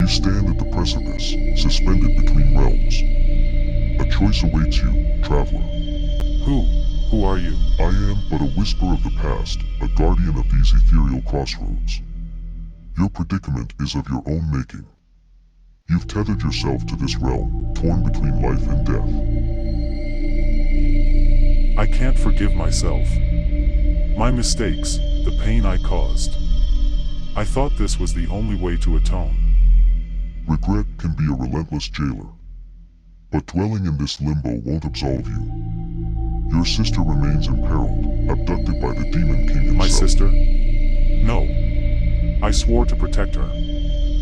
You stand at the precipice, suspended between realms. A choice awaits you, traveler. Who are you? I am but a whisper of the past, a guardian of these ethereal crossroads. Your predicament is of your own making. You've tethered yourself to this realm, torn between life and death. I can't forgive myself. My mistakes, the pain I caused. I thought this was the only way to atone. Regret can be a relentless jailer. But dwelling in this limbo won't absolve you. Your sister remains imperiled, abducted by the Demon King himself. My sister? No. I swore to protect her.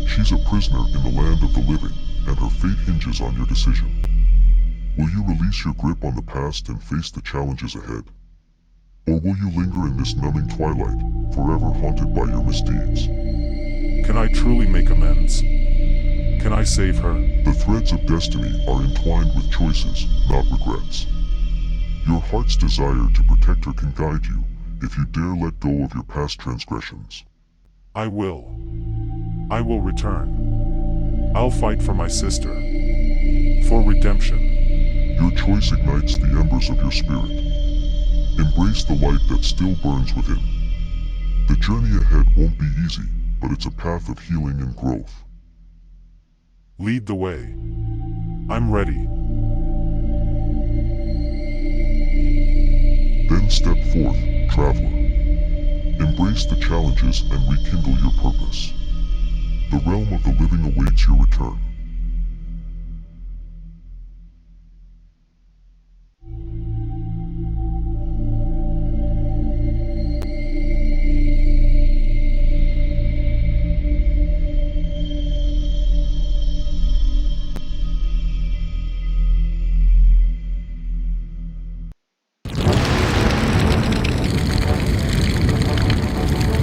She's a prisoner in the land of the living, and her fate hinges on your decision. Will you release your grip on the past and face the challenges ahead? Or will you linger in this numbing twilight, forever haunted by your misdeeds? Can I truly make amends? Can I save her? The threads of destiny are entwined with choices, not regrets. Your heart's desire to protect her can guide you, if you dare let go of your past transgressions. I will. I will return. I'll fight for my sister. For redemption. Your choice ignites the embers of your spirit. Embrace the light that still burns within. The journey ahead won't be easy, but it's a path of healing and growth. Lead the way. I'm ready. Then step forth, traveler. Embrace the challenges and rekindle your purpose. The realm of the living awaits your return.